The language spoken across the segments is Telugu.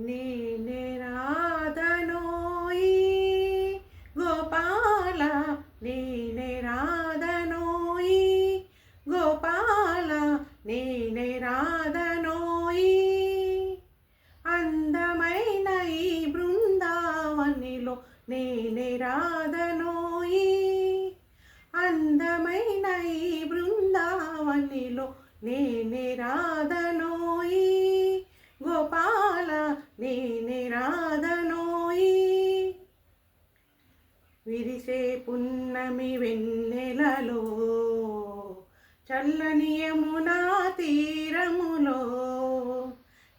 నేనే రాధనోయి గోపాల, నేనే రాధనోయి గోపాల, నేనే రాధనోయి. అందమైన ఈ బృందావనిలో నేనే రాధనోయి, అందమైన ఈ బృందావనిలో నేనే రాధనోయి గోపాల, నేనే రాధనోయి. విరిసే పున్నమి వెన్నెలలో చల్లని యమునా తీరములో,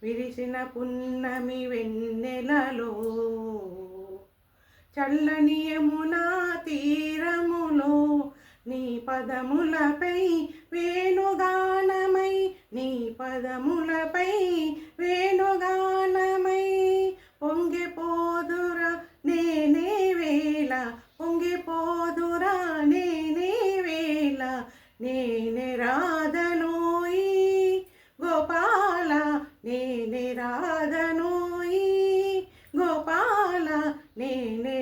విరిసిన పున్నమి వెన్నెలలో చల్లని యమునా తీరములో, నీ పదములపై వేణుగానమై, నీ పదములపై వేణుగానమై పొంగిపోదురా నేనే వేళ, పొంగిపోదురా నేనే వేళ. నేనే రాధనోయి గోపాల, నేనే రాధనోయి గోపాల, నేనే